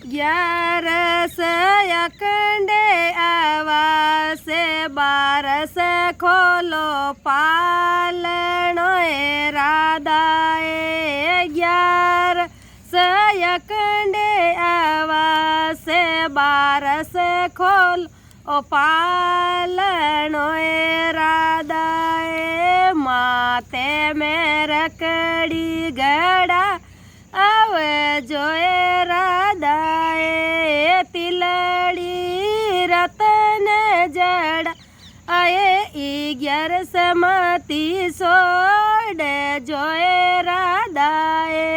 11 અખંડે આવાસે 12 ખોલો પાલણો એ રાધાએ 11 અખંડે આવાસે 12 ખોલો પાલણો એ રાધાએ માતે મેરકડી ગળા આવે જોએ રાધાએ તિલડી રતન જડા આએ 11 મતી સોડે જોએ રાધાએ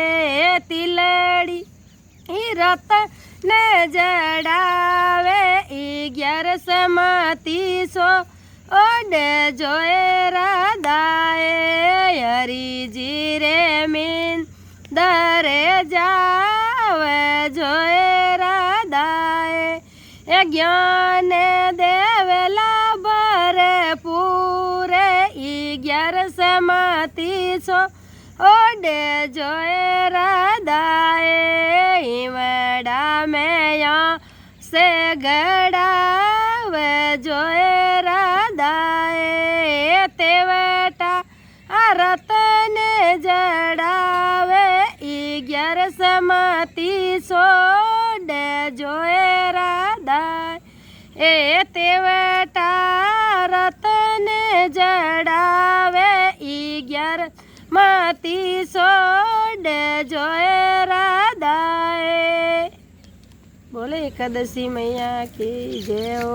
તિલડી રતન જડાવે 11 મતી સોડે જોએ રાધાએ હરીજી રે મીન દરે જાવે જોએ રાધાએ જ્ઞાન દેવેલા ભરપૂરે 11 મતી ઓડે જોએ રાધાએ ઈવડા મેયા સે ગડાવે જોએ રાધાએ તેવટા રતન જડાવે 11 મતી સોડે જોએ રાધા એ તેવટા રતન જડાવે 11 મતી સોડે જોએ રાધાએ। બોલે એકાદશી મૈયા કી જય હો।